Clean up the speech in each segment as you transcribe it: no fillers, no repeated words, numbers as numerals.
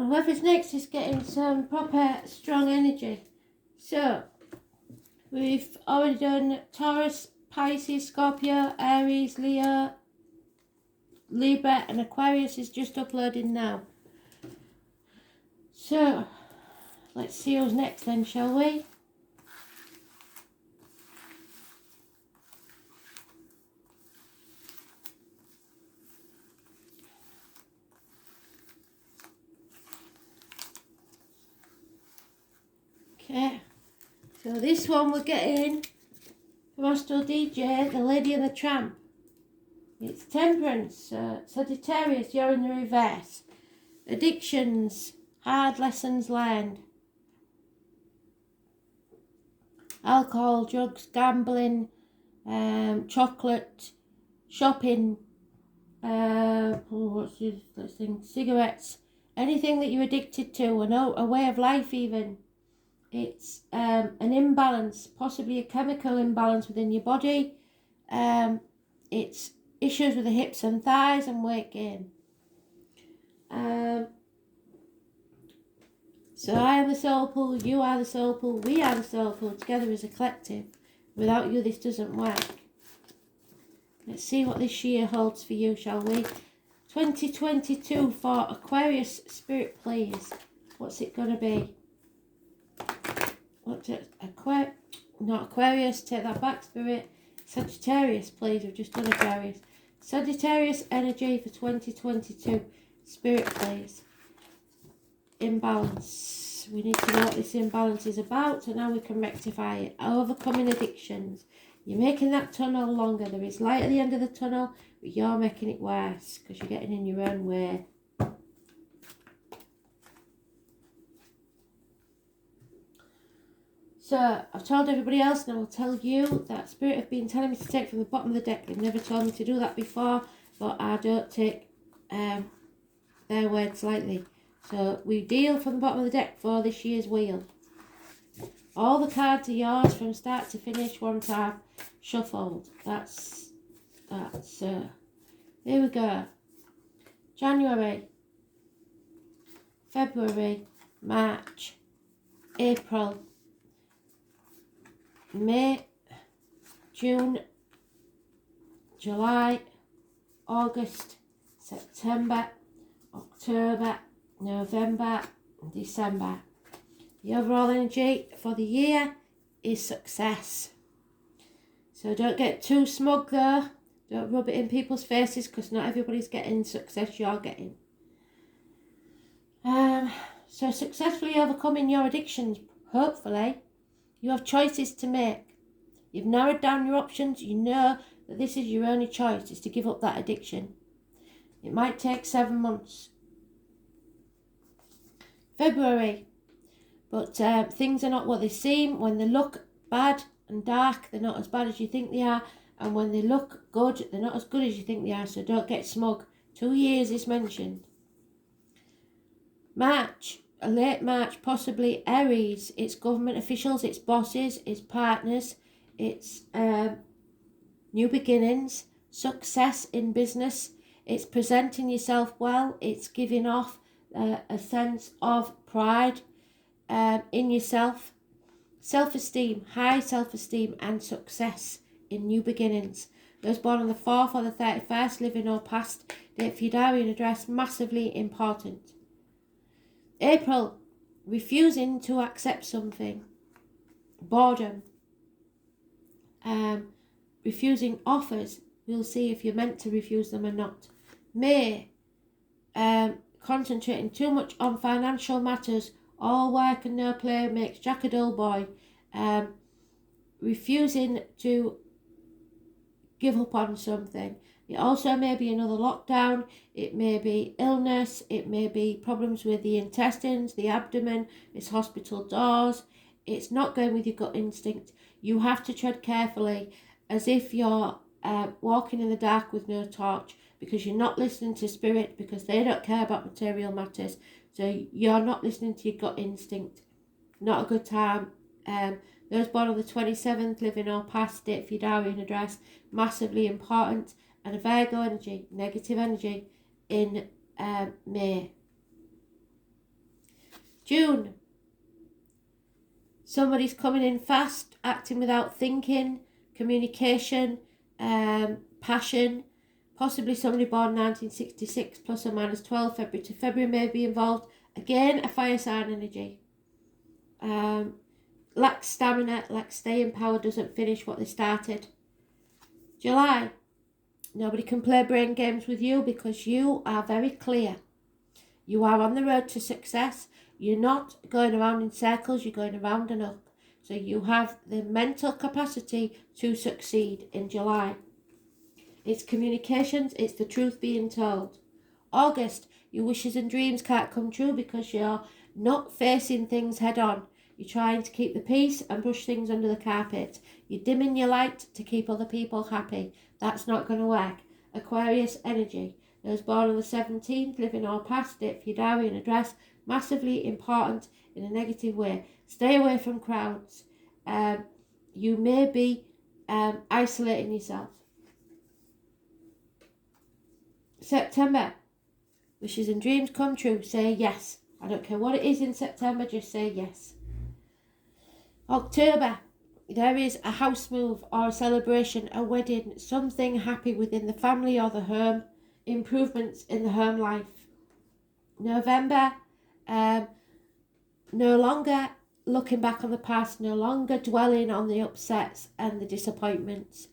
Well, whoever's next is getting some proper strong energy. So, we've already done Taurus, Pisces, Scorpio, Aries, Leo, Libra, and Aquarius is just uploading now. So, let's see who's next then, shall we? Okay, so this one we're getting from Astro DJ, The Lady and the Tramp. It's Temperance, Sagittarius, you're in the reverse. Addictions, hard lessons learned. Alcohol, drugs, gambling, chocolate, shopping, let's think, cigarettes, anything that you're addicted to, a way of life even. It's an imbalance, possibly a chemical imbalance within your body. It's issues with the hips and thighs and weight gain. So I am the soul pool, you are the soul pool, we are the soul pool, together as a collective. Without you, this doesn't work. Let's see what this year holds for you, shall we? 2022 for Aquarius, Spirit, please. What's it going to be? What's it? Not Aquarius, take that back, Spirit. Sagittarius, please. We've just done Aquarius. Sagittarius energy for 2022. Spirit, please. Imbalance. We need to know what this imbalance is about, so now we can rectify it. Overcoming addictions. You're making that tunnel longer. There is light at the end of the tunnel, but you're making it worse because you're getting in your own way. So, I've told everybody else and I will tell you that Spirit have been telling me to take from the bottom of the deck. They've never told me to do that before, but I don't take their words lightly. So, we deal from the bottom of the deck for this year's wheel. All the cards are yours from start to finish once I've shuffled. That's here we go. January, February, March, April, May, June, July, August, September, October, November, December. The overall energy for the year is success. So don't get too smug though. Don't rub it in people's faces because not everybody's getting success you're getting. So successfully overcoming your addictions, hopefully. You have choices to make. You've narrowed down your options. You know that this is your only choice, is to give up that addiction. It might take 7 months. February. But things are not what they seem. When they look bad and dark, they're not as bad as you think they are. And when they look good, they're not as good as you think they are. So don't get smug. 2 years is mentioned. March. Late March, possibly Aries. It's government officials, it's bosses, it's partners, it's new beginnings, success in business, it's presenting yourself well, it's giving off a sense of pride in yourself, self-esteem, high self-esteem and success in new beginnings. Those born on the 4th or the 31st, living or past, date for your diary and address, massively important. April, refusing to accept something. Boredom. Refusing offers. We'll see if you're meant to refuse them or not. May, concentrating too much on financial matters. All work and no play makes Jack a dull boy. Refusing to give up on something. It also may be another lockdown, it may be illness, it may be problems with the intestines, the abdomen, it's hospital doors, it's not going with your gut instinct. You have to tread carefully as if you're walking in the dark with no torch, because you're not listening to spirit, because they don't care about material matters. So you're not listening to your gut instinct. Not a good time. Those born on the 27th, living or past, date for your diary and address, massively important. And a Virgo energy, negative energy in May. June, somebody's coming in fast, acting without thinking, communication, passion. Possibly somebody born 1966 plus or minus 12 February to February may be involved. Again, a fire sign energy. Lacks stamina, lacks staying power, doesn't finish what they started. July, nobody can play brain games with you because you are very clear. You are on the road to success. You're not going around in circles, you're going around and up. So you have the mental capacity to succeed in July. It's communications, it's the truth being told. August, your wishes and dreams can't come true because you're not facing things head on. You're trying to keep the peace and brush things under the carpet. You're dimming your light to keep other people happy. That's not going to work. Aquarius energy. Those born on the 17th, living or past, date for your diary and address, massively important in a negative way. Stay away from crowds. You may be isolating yourself. September, wishes and dreams come true. Say yes. I don't care what it is in September, just say yes. October, there is a house move or a celebration, a wedding, something happy within the family or the home, improvements in the home life. November, no longer looking back on the past, no longer dwelling on the upsets and the disappointments,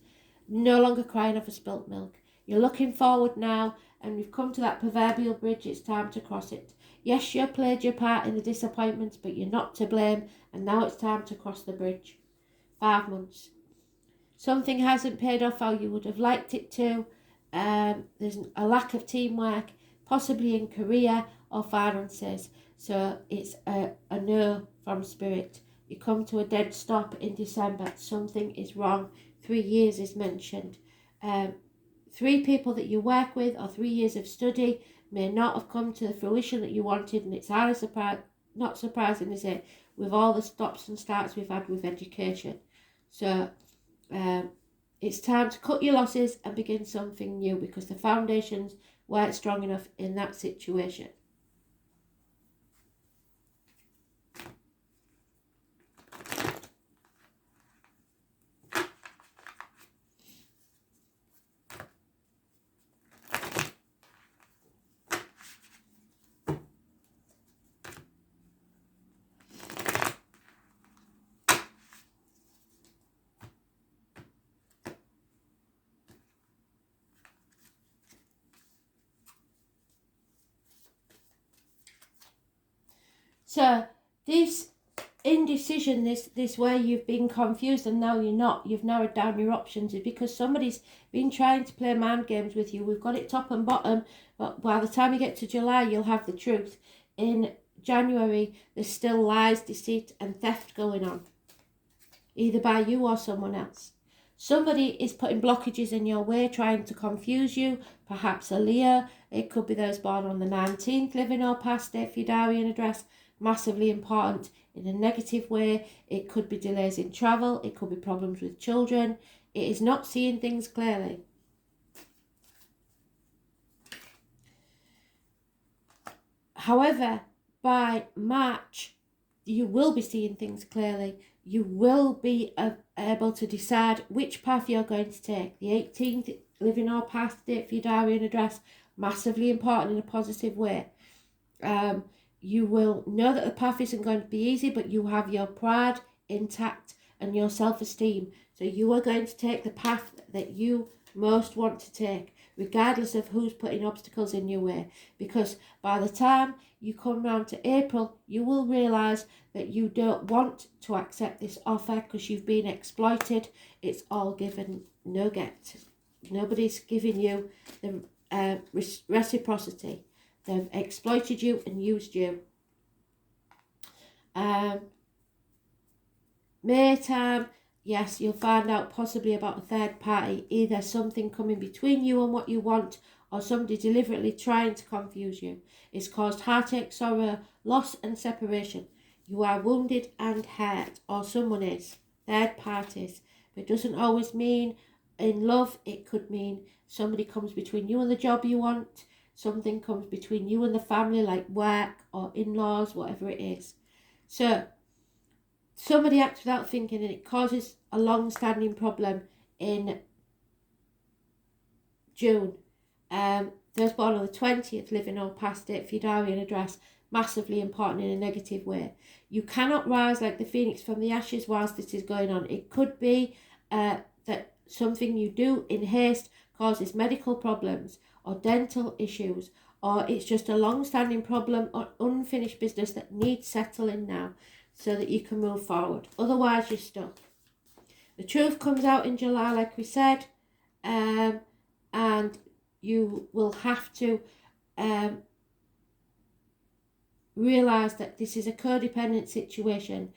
no longer crying over spilt milk. You're looking forward now, and we've come to that proverbial bridge. It's time to cross it. Yes, you played your part in the disappointments, but you're not to blame, and now it's time to cross the bridge. 5 months. Something hasn't paid off how you would have liked it to. There's a lack of teamwork, possibly in career or finances. So it's a no from spirit. You come to a dead stop in December. Something is wrong. 3 years is mentioned. 3 people that you work with or 3 years of study may not have come to the fruition that you wanted, and it's highly not surprising, is it, with all the stops and starts we've had with education. So it's time to cut your losses and begin something new because the foundations weren't strong enough in that situation. So this indecision, this where you've been confused and now you're not, you've narrowed down your options, is because somebody's been trying to play mind games with you. We've got it top and bottom, but by the time you get to July, you'll have the truth. In January, there's still lies, deceit and theft going on, either by you or someone else. Somebody is putting blockages in your way, trying to confuse you, perhaps a Leo. It could be those born on the 19th, living or past, date for your diary and address, massively important in a negative way. It could be delays in travel, it could be problems with children. It is not seeing things clearly. However, by March, you will be seeing things clearly. You will be able to decide which path you're going to take. The 18th, living or past, date for your diary and address, massively important in a positive way. You will know that the path isn't going to be easy, but you have your pride intact and your self-esteem. So you are going to take the path that you most want to take, regardless of who's putting obstacles in your way. Because by the time you come round to April, you will realise that you don't want to accept this offer because you've been exploited. It's all given, no get. Nobody's giving you the reciprocity. They've exploited you and used you. May time, yes, you'll find out possibly about a third party, either something coming between you and what you want, or somebody deliberately trying to confuse you. It's caused heartache, sorrow, loss and separation. You are wounded and hurt, or someone is. Third parties. But it doesn't always mean in love. It could mean somebody comes between you and the job you want. something comes between you and the family, like work or in-laws, whatever it is. So somebody acts without thinking and it causes a long-standing problem in June. Those born on the 20th, living or past it, Fidarian address, massively important in a negative way. You cannot rise like the phoenix from the ashes whilst this is going on. It could be that something you do in haste causes medical problems or dental issues, or it's just a long-standing problem or unfinished business that needs settling now so that you can move forward. Otherwise, you're stuck. The truth comes out in July, like we said, and you will have to realise that this is a codependent situation.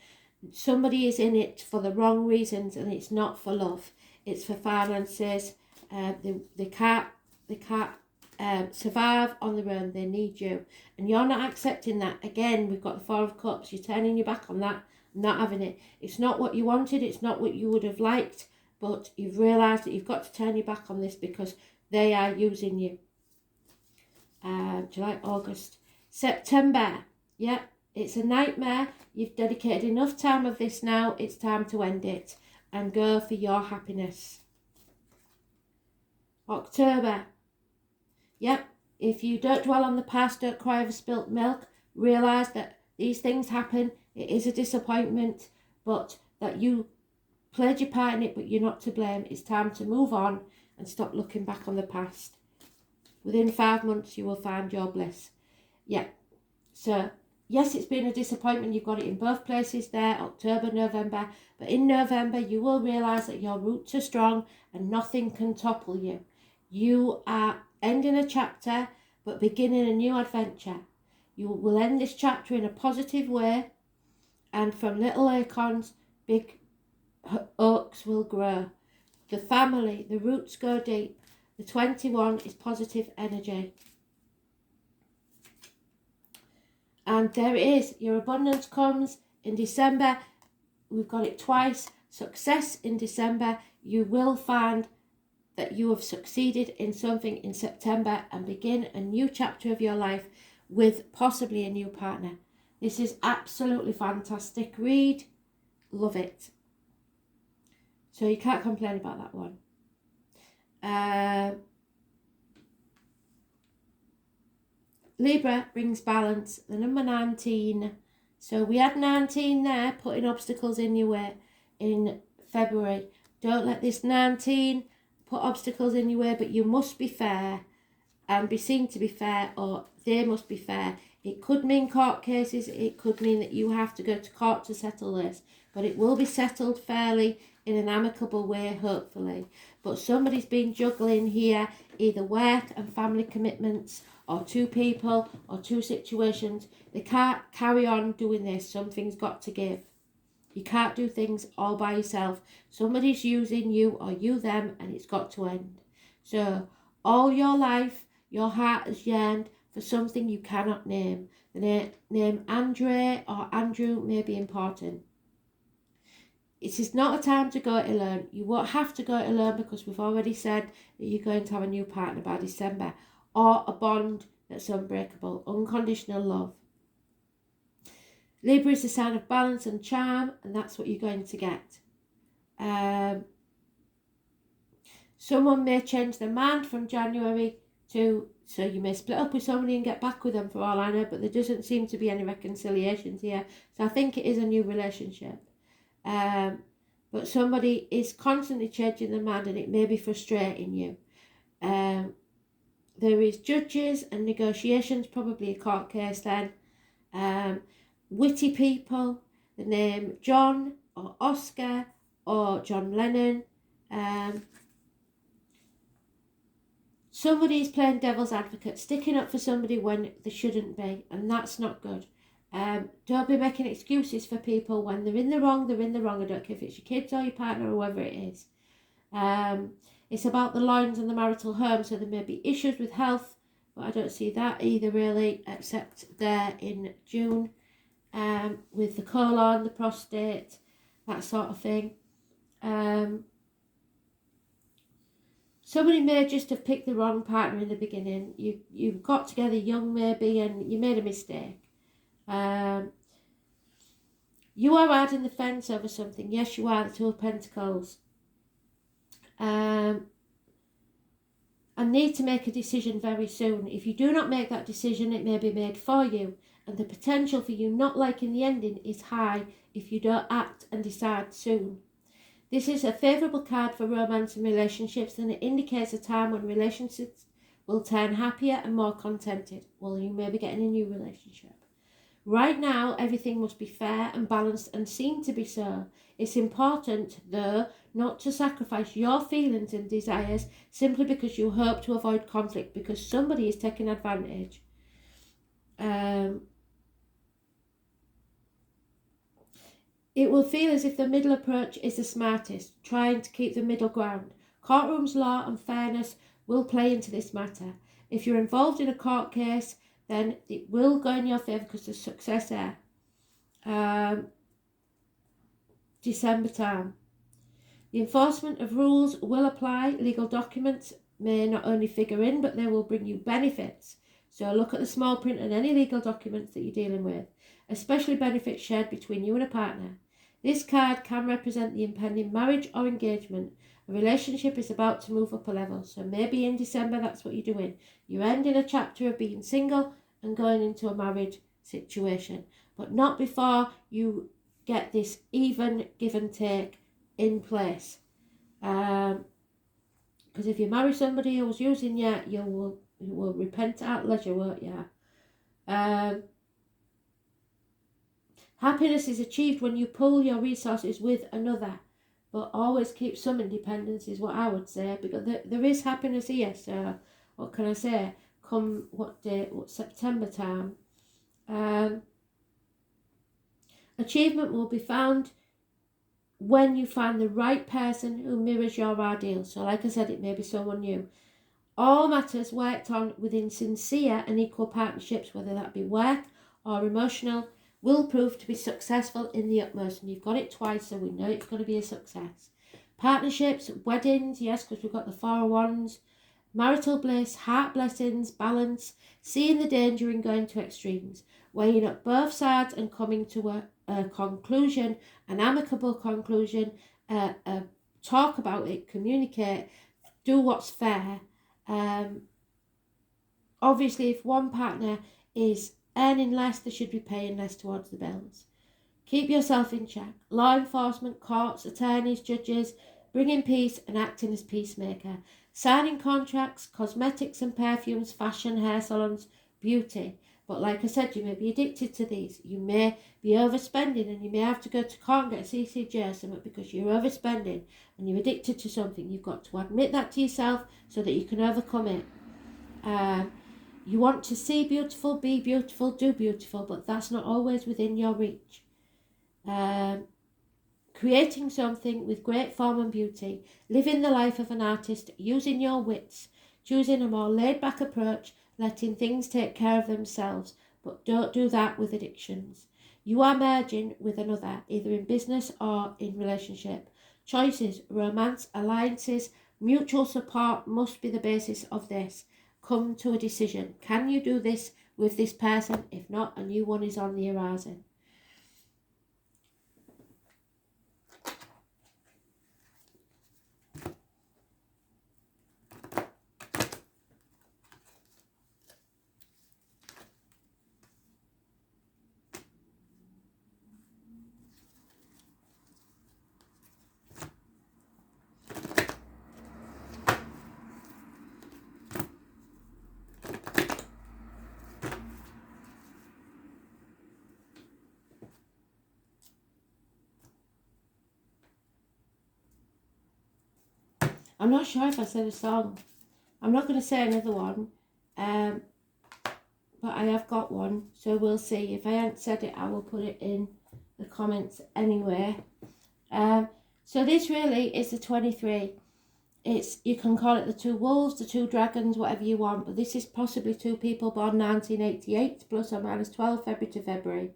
Somebody is in it for the wrong reasons, and it's not for love. It's for finances. They can't survive on their own. They need you, and you're not accepting that. Again, we've got the Four of Cups. You're turning your back on that, not having it. It's not what you wanted. It's not what you would have liked, but you've realised that you've got to turn your back on this because they are using you. July, August, September. Yeah, it's a nightmare. You've dedicated enough time of this now. It's time to end it and go for your happiness. October. Yep, if you don't dwell on the past, don't cry over spilt milk. Realise that these things happen. It is a disappointment, but that you played your part in it, but you're not to blame. It's time to move on and stop looking back on the past. Within 5 months, you will find your bliss. Yeah, so yes, it's been a disappointment. You've got it in both places there, October, November. But in November, you will realise that your roots are strong and nothing can topple you. You are ending a chapter, but beginning a new adventure. You will end this chapter in a positive way. And from little acorns, big oaks will grow. The family, the roots go deep. The 21 is positive energy. And there it is. Your abundance comes in December. We've got it twice. Success in December. You will find that you have succeeded in something in September and begin a new chapter of your life with possibly a new partner. This is absolutely fantastic read. Love it. So you can't complain about that one. Libra brings balance, the number 19. So we had 19 there, putting obstacles in your way in February. Don't let this 19 put obstacles in your way, but you must be fair and be seen to be fair, or they must be fair. It could mean court cases, it could mean that you have to go to court to settle this, but it will be settled fairly in an amicable way, hopefully. But somebody's been juggling here, either work and family commitments, or two people, or two situations. They can't carry on doing this. Something's got to give. You can't do things all by yourself. Somebody's using you, or you them, and it's got to end. So, all your life, your heart has yearned for something you cannot name. The name Andre or Andrew may be important. It is not a time to go it alone. You won't have to go it alone because we've already said that you're going to have a new partner by December, or a bond that's unbreakable, unconditional love. Libra is a sign of balance and charm, and that's what you're going to get. Someone may change their mind from January to, so you may split up with somebody and get back with them for all I know, but there doesn't seem to be any reconciliations here. So I think it is a new relationship. But somebody is constantly changing their mind, and it may be frustrating you. There is judges and negotiations, probably a court case then. Witty people, the name John or Oscar or John Lennon. Somebody is playing devil's advocate, sticking up for somebody when they shouldn't be, and that's not good. Don't be making excuses for people when they're in the wrong, they're in the wrong. I don't care if it's your kids or your partner or whoever it is. It's about the lines and the marital home, so there may be issues with health, but I don't see that either really, except there in June, with the colon, the prostate, that sort of thing. Somebody may just have picked the wrong partner in the beginning. You got together young maybe and you made a mistake. You are out in the fence over something. Yes, you are, the Two of Pentacles. And need to make a decision very soon. If you do not make that decision, it may be made for you. And the potential for you not liking the ending is high if you don't act and decide soon. This is a favourable card for romance and relationships, and it indicates a time when relationships will turn happier and more contented. Well, you may be getting a new relationship. Right now, everything must be fair and balanced and seem to be so. It's important, though, not to sacrifice your feelings and desires simply because you hope to avoid conflict, because somebody is taking advantage. It will feel as if the middle approach is the smartest, trying to keep the middle ground. Courtroom's law and fairness will play into this matter. If you're involved in a court case, then it will go in your favour because there's success there. December time. The enforcement of rules will apply. Legal documents may not only figure in, but they will bring you benefits. So look at the small print on any legal documents that you're dealing with, especially benefits shared between you and a partner. This card can represent the impending marriage or engagement. A relationship is about to move up a level. So maybe in December, that's what you're doing. You're ending a chapter of being single and going into a married situation. But not before you get this even give and take in place. Because if you marry somebody who's using you, you will repent at leisure, won't you? Happiness is achieved when you pool your resources with another, but always keep some independence is what I would say, because there is happiness here. So what can I say? Come what September time, achievement will be found when you find the right person who mirrors your ideals. So like I said, it may be someone new. All matters worked on within sincere and equal partnerships, whether that be work or emotional, will prove to be successful in the utmost. And you've got it twice, so we know it's going to be a success. Partnerships, weddings, yes, because we've got the Four of Wands. Marital bliss, heart blessings, balance, seeing the danger in going to extremes, weighing up both sides and coming to a conclusion, an amicable conclusion, talk about it, communicate, do what's fair. Obviously, if one partner is earning less, they should be paying less towards the bills. Keep yourself in check. Law enforcement, courts, attorneys, judges, bringing peace and acting as peacemaker. Signing contracts, cosmetics and perfumes, fashion, hair salons, beauty. But like I said, you may be addicted to these. You may be overspending and you may have to go to court and get a CCJ or something because you're overspending and you're addicted to something. You've got to admit that to yourself so that you can overcome it. You want to see beautiful, be beautiful, do beautiful, but that's not always within your reach. Creating something with great form and beauty, living the life of an artist, using your wits, choosing a more laid-back approach, letting things take care of themselves, but don't do that with addictions. You are merging with another, either in business or in relationship. Choices, romance, alliances, mutual support must be the basis of this. Come to a decision. Can you do this with this person? If not, a new one is on the horizon. I'm not sure if I said a song. I'm not going to say another one, but I have got one, so we'll see. If I haven't said it, I will put it in the comments anyway. So this really is the 23. You can call it the two wolves, the two dragons, whatever you want, but this is possibly two people born 1988, plus or minus 12 February to February.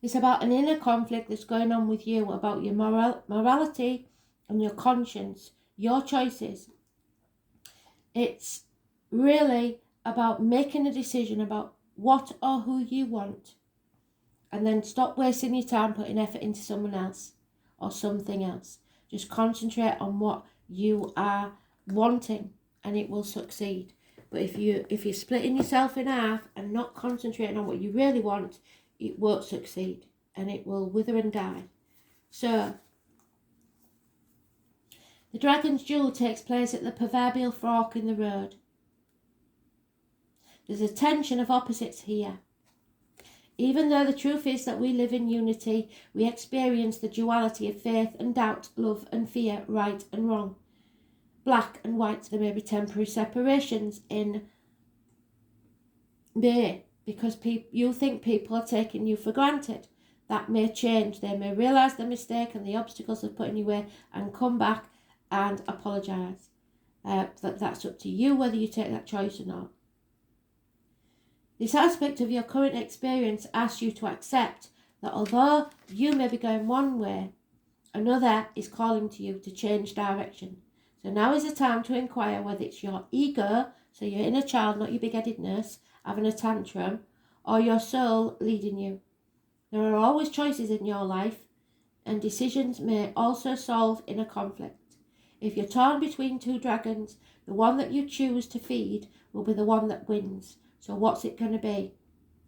It's about an inner conflict that's going on with you, about your morality and your conscience, your choices. It's really about making a decision about what or who you want, and then stop wasting your time putting effort into someone else or something else. Just concentrate on what you are wanting, and it will succeed. But if you're splitting yourself in half and not concentrating on what you really want, it won't succeed, and it will wither and die. So the dragon's duel takes place at the proverbial fork in the road. There's a tension of opposites here. Even though the truth is that we live in unity, we experience the duality of faith and doubt, love and fear, right and wrong, black and white. There may be temporary separations in May because you think people are taking you for granted. That may change. They may realise the mistake and the obstacles they've put in your way and come back and apologise. That's up to you whether you take that choice or not. This aspect of your current experience asks you to accept that although you may be going one way, another is calling to you to change direction. So now is the time to inquire whether it's your ego, so your inner child, not your big-headed nurse, having a tantrum, or your soul leading you. There are always choices in your life, and decisions may also solve inner conflict. If you're torn between two dragons, the one that you choose to feed will be the one that wins. So what's it going to be?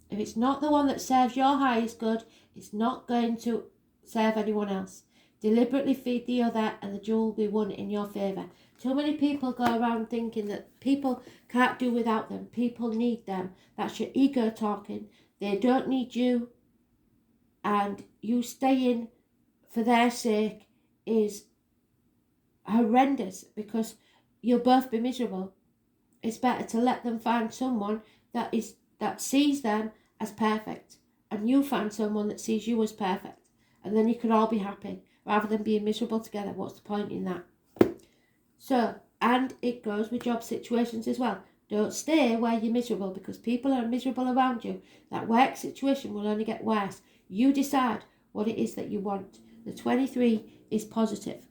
If it's not the one that serves your highest good, it's not going to serve anyone else. Deliberately feed the other and the duel will be won in your favour. Too many people go around thinking that people can't do without them. People need them. That's your ego talking. They don't need you. And you staying for their sake is horrendous because you'll both be miserable. It's better to let them find someone that sees them as perfect, and you find someone that sees you as perfect, and then you can all be happy rather than being miserable together. What's the point in that? So, and it goes with job situations as well. Don't stay where you're miserable because people are miserable around you. That work situation will only get worse. You decide what it is that you want. The 23 is positive.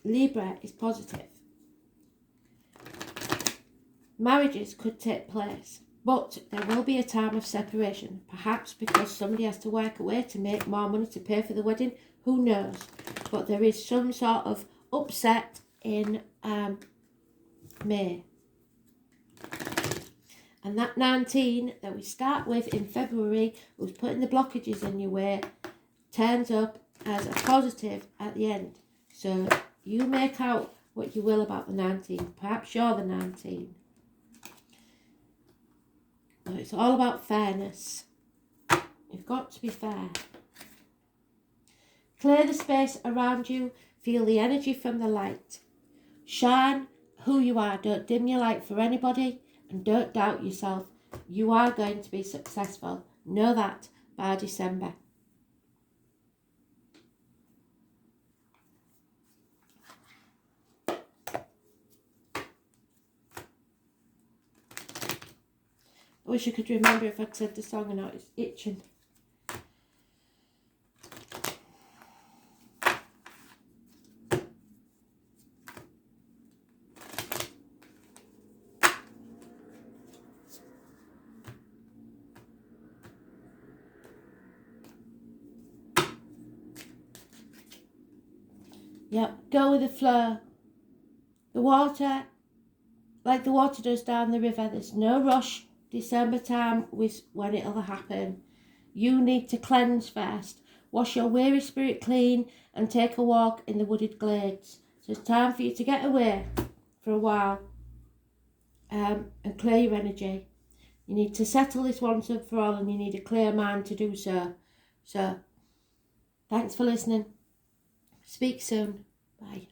Libra is positive. Marriages could take place, but there will be a time of separation, perhaps because somebody has to work away to make more money to pay for the wedding, who knows. But there is some sort of upset in May. And that 19 that we start with in February, who's putting the blockages in your way, turns up as a positive at the end. So you make out what you will about the 19. Perhaps you're the 19. It's all about fairness. You've got to be fair. Clear the space around you. Feel the energy from the light. Shine who you are. Don't dim your light for anybody, and don't doubt yourself. You are going to be successful. Know that by December. I wish I could remember if I'd said the song or not. It's itching. Yep, go with the flow. The water, like the water does down the river, there's no rush. December time was when it'll happen. You need to cleanse first. Wash your weary spirit clean and take a walk in the wooded glades. So it's time for you to get away for a while and clear your energy. You need to settle this once and for all, and you need a clear mind to do so. So, thanks for listening. Speak soon. Bye.